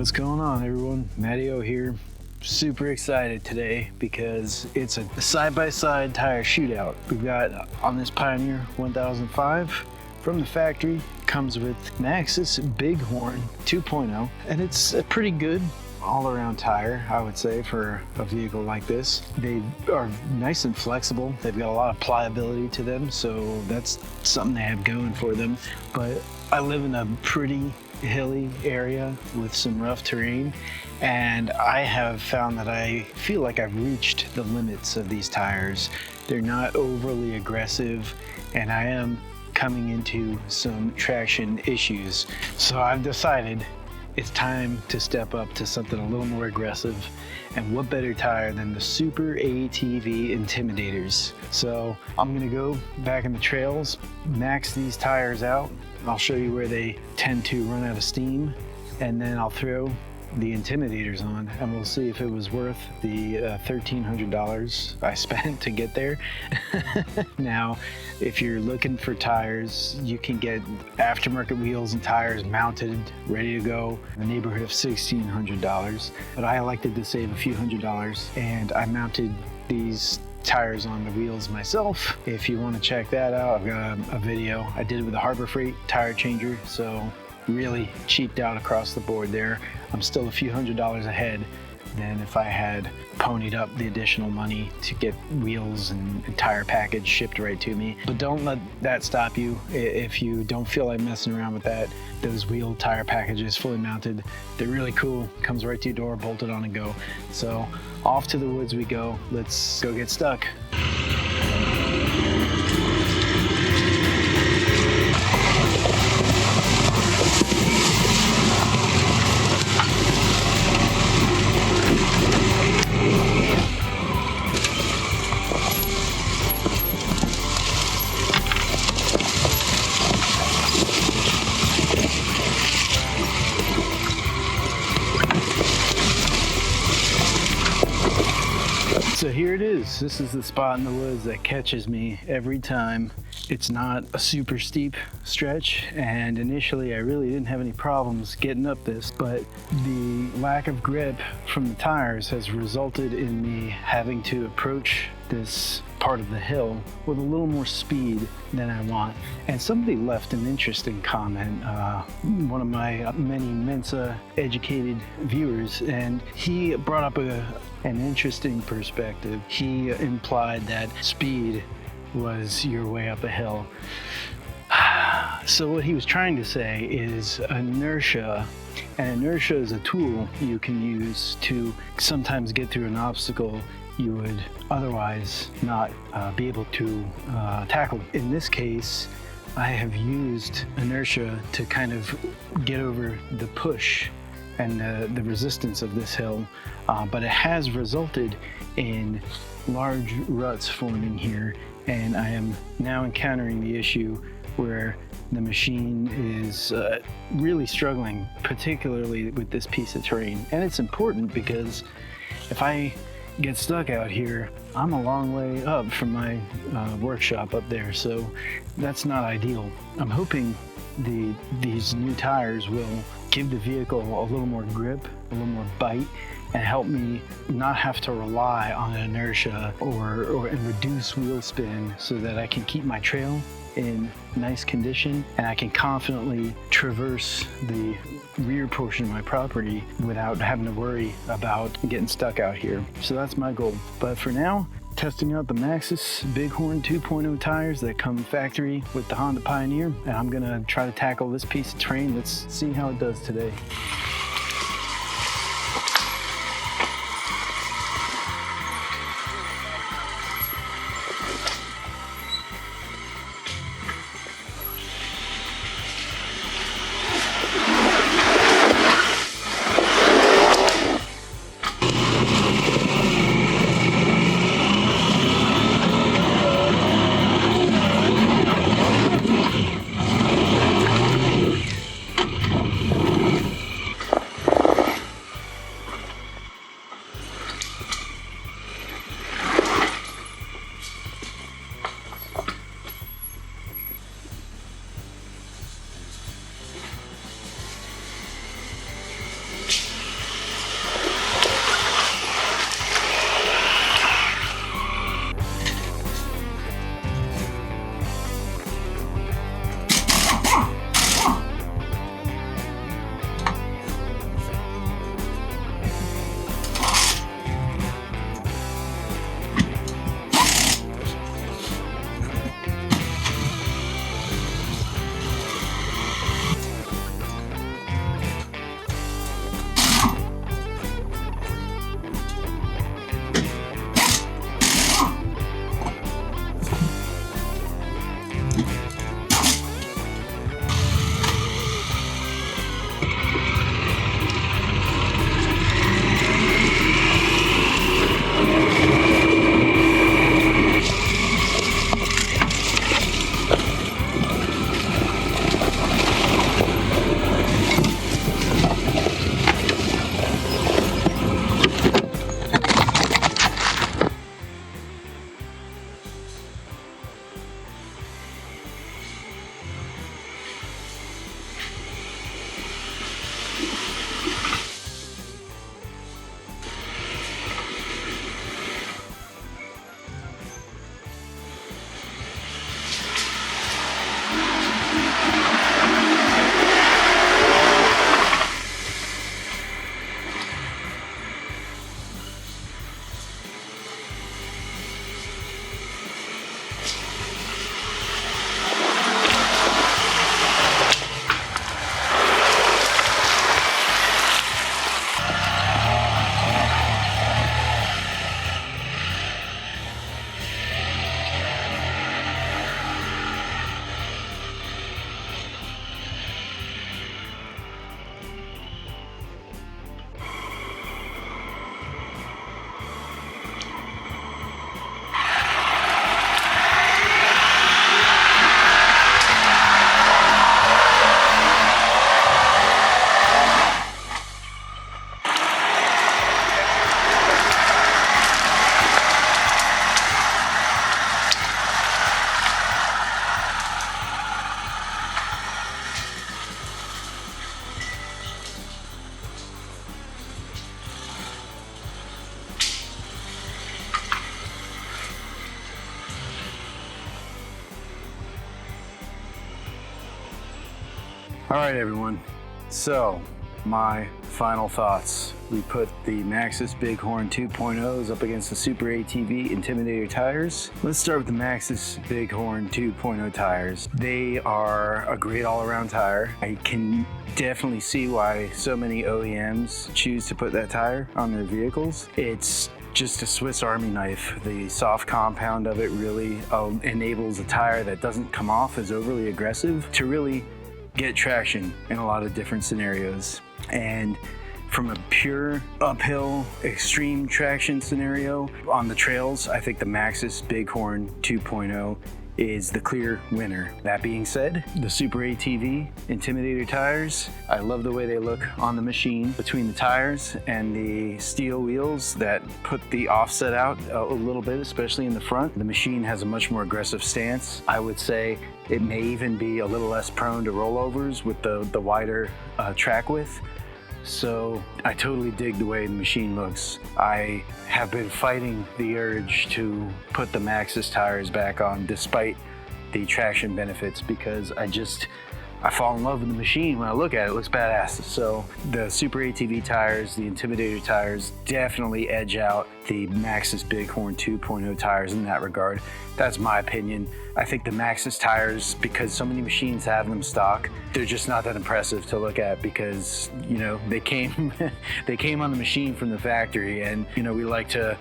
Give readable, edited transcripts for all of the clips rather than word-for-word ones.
What's going on, everyone? Matteo here. Super excited today because it's a side-by-side tire shootout. We've got on this Pioneer 1005 from the factory. Comes with Maxxis Bighorn 2.0, and it's a pretty good all-around tire, I would say, for a vehicle like this. They are nice and flexible. They've got a lot of pliability to them, so that's something they have going for them. But I live in a pretty hilly area with some rough terrain, and I have found that I feel like I've reached the limits of these tires. They're not overly aggressive, and I am coming into some traction issues. So I've decided it's time to step up to something a little more aggressive, and what better tire than the SuperATV Intimidators. So I'm gonna go back in the trails, max these tires out. I'll show you where they tend to run out of steam, and then I'll throw the Intimidators on, and we'll see if it was worth the $1,300 I spent to get there. Now, if you're looking for tires, you can get aftermarket wheels and tires mounted, ready to go, in the neighborhood of $1,600. But I elected to save a few $100s, and I mounted these tires on the wheels myself. If you want to check that out, I've got a video. I did it with a Harbor Freight tire changer, so really cheaped out across the board there. I'm still a few $100s ahead than if I had ponied up the additional money to get wheels and tire package shipped right to me. But don't let that stop you. If you don't feel like messing around with that, those wheel tire packages fully mounted, they're really cool. Comes right to your door, bolted on and go. So off to the woods we go. Let's go get stuck. So here it is. This is the spot in the woods that catches me every time. It's not a super steep stretch, and initially I really didn't have any problems getting up this, but the lack of grip from the tires has resulted in me having to approach this part of the hill with a little more speed than I want. And somebody left an interesting comment, one of my many Mensa educated viewers, and he brought up an interesting perspective. He implied that speed was your way up a hill. So what he was trying to say is inertia, and inertia is a tool you can use to sometimes get through an obstacle you would otherwise not be able to tackle. In this case, I have used inertia to kind of get over the push and the resistance of this hill, but it has resulted in large ruts forming here, and I am now encountering the issue where the machine is really struggling, particularly with this piece of terrain. And it's important because if I get stuck out here, I'm a long way up from my workshop up there, so that's not ideal. I'm hoping these new tires will give the vehicle a little more grip, a little more bite, and help me not have to rely on inertia and reduce wheel spin, so that I can keep my trail in nice condition and I can confidently traverse the rear portion of my property without having to worry about getting stuck out here. So that's my goal. But for now, testing out the Maxxis Bighorn 2.0 tires that come factory with the Honda Pioneer, and I'm gonna try to tackle this piece of terrain. Let's see how it does today. All right, everyone. So my final thoughts. We put the Maxxis Bighorn 2.0s up against the SuperATV Intimidator tires. Let's start with the Maxxis Bighorn 2.0 tires. They are a great all-around tire. I can definitely see why so many OEMs choose to put that tire on their vehicles. It's just a Swiss Army knife. The soft compound of it really enables a tire that doesn't come off as overly aggressive to really get traction in a lot of different scenarios. And from a pure uphill extreme traction scenario on the trails, I think the Maxxis Bighorn 2.0 is the clear winner. That being said, the SuperATV Intimidator tires, I love the way they look on the machine between the tires and the steel wheels that put the offset out a little bit, especially in the front. The machine has a much more aggressive stance. I would say it may even be a little less prone to rollovers with the wider track width. So I totally dig the way the machine looks. I have been fighting the urge to put the Maxxis tires back on despite the traction benefits because I fall in love with the machine when I look at it. It looks badass. So the SuperATV tires, the Intimidator tires definitely edge out the Maxxis Bighorn 2.0 tires in that regard. That's my opinion. I think the Maxxis tires, because so many machines have them stock, they're just not that impressive to look at because, you know, they came on the machine from the factory, and, you know, we like to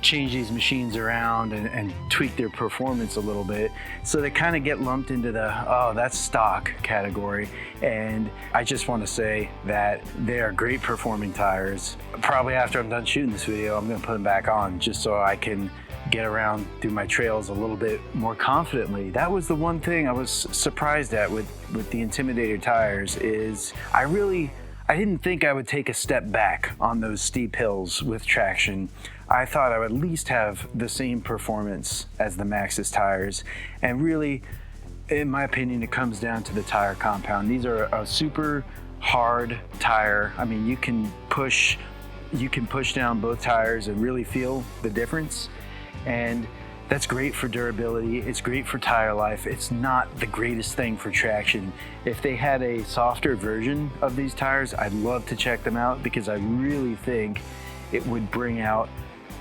change these machines around and tweak their performance a little bit. So they kind of get lumped into the, oh, that's stock category. And I just want to say that they are great performing tires. Probably after I'm done shooting this video, I'm going to put them back on just so I can get around through my trails a little bit more confidently. That was the one thing I was surprised at with the Intimidator tires is I didn't think I would take a step back on those steep hills with traction. I thought I would at least have the same performance as the Maxxis tires. And really, in my opinion, it comes down to the tire compound. These are a super hard tire. I mean, you can push down both tires and really feel the difference. And that's great for durability. It's great for tire life. It's not the greatest thing for traction. If they had a softer version of these tires, I'd love to check them out because I really think it would bring out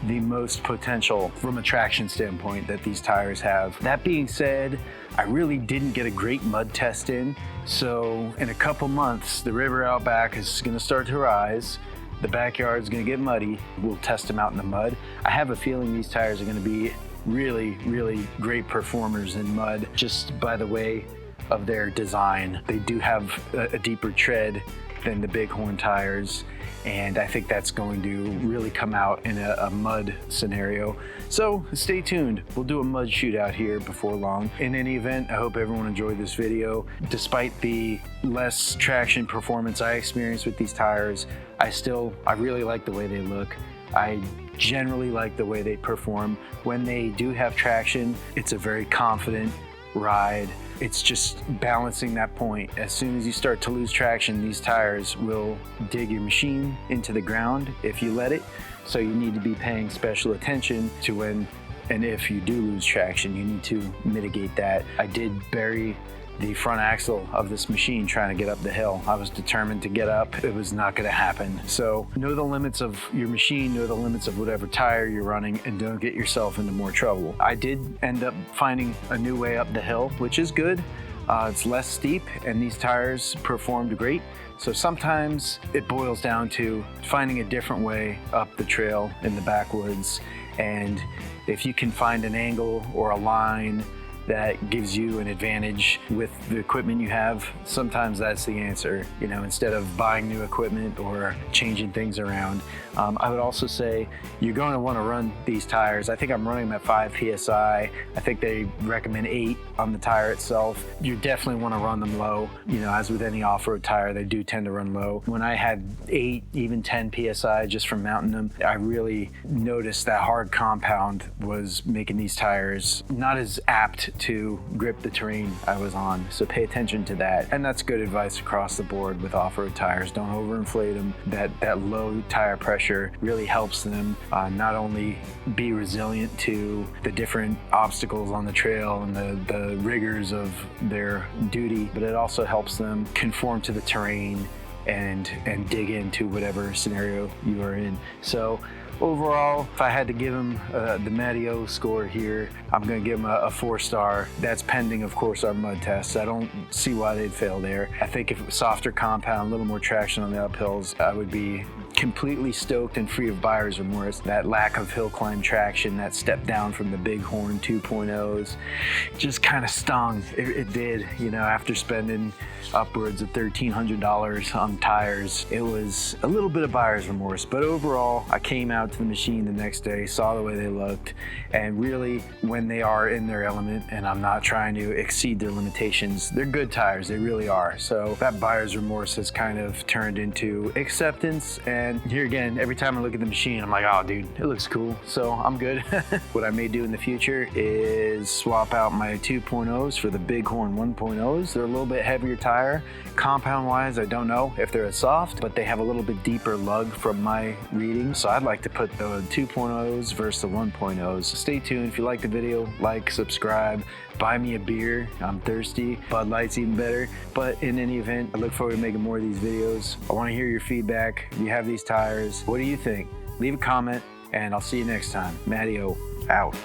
the most potential from a traction standpoint that these tires have. That being said, I really didn't get a great mud test in. So in a couple months, the river out back is gonna start to rise. The backyard's gonna get muddy. We'll test them out in the mud. I have a feeling these tires are gonna be really, really great performers in mud just by the way of their design. They do have a deeper tread than the Bighorn tires, and I think that's going to really come out in a mud scenario. So stay tuned. We'll do a mud shootout here before long. In any event, I hope everyone enjoyed this video. Despite the less traction performance I experienced with these tires, I really like the way they look. I generally like the way they perform. When they do have traction, it's a very confident ride. It's just balancing that point. As soon as you start to lose traction, these tires will dig your machine into the ground if you let it. So you need to be paying special attention to when and if you do lose traction. You need to mitigate that. I did bury the front axle of this machine trying to get up the hill. I was determined to get up. It was not going to happen. So know the limits of your machine, know the limits of whatever tire you're running, and don't get yourself into more trouble. I did end up finding a new way up the hill, which is good. It's less steep, and these tires performed great. So sometimes it boils down to finding a different way up the trail in the backwoods. And if you can find an angle or a line that gives you an advantage with the equipment you have, sometimes that's the answer, you know, instead of buying new equipment or changing things around. I would also say you're going to want to run these tires. I think I'm running them at 5 PSI. I think they recommend 8 on the tire itself. You definitely want to run them low. You know, as with any off-road tire, they do tend to run low. When I had 8, even 10 PSI just from mounting them, I really noticed that hard compound was making these tires not as apt to grip the terrain I was on. So pay attention to that. And that's good advice across the board with off-road tires. Don't overinflate them. That low tire pressure really helps them not only be resilient to the different obstacles on the trail and the rigors of their duty, but it also helps them conform to the terrain and dig into whatever scenario you are in. So overall, if I had to give him the Mateo score here, I'm going to give him a 4-star. That's pending, of course, our mud tests. I don't see why they'd fail there. I think if it was softer compound, a little more traction on the uphills, I would be completely stoked and free of buyer's remorse. That lack of hill climb traction, that step down from the Bighorn 2.0s just kind of stung. It did, you know, after spending upwards of $1,300 on tires. It was a little bit of buyer's remorse, but overall, I came out to the machine the next day, saw the way they looked, and really when they are in their element, and I'm not trying to exceed their limitations, they're good tires, they really are. So that buyer's remorse has kind of turned into acceptance. And here again, every time I look at the machine, I'm like, oh dude, it looks cool, so I'm good. What I may do in the future is swap out my 2.0s for the Bighorn 1.0s. They're a little bit heavier tire. Compound wise, I don't know if they're as soft, but they have a little bit deeper lug from my reading. So I'd like to put the 2.0s versus the 1.0s. So stay tuned. If you like the video, like, subscribe, buy me a beer. I'm thirsty. Bud Light's even better. But in any event, I look forward to making more of these videos. I want to hear your feedback. If you have these tires, what do you think? Leave a comment and I'll see you next time. Mateo out.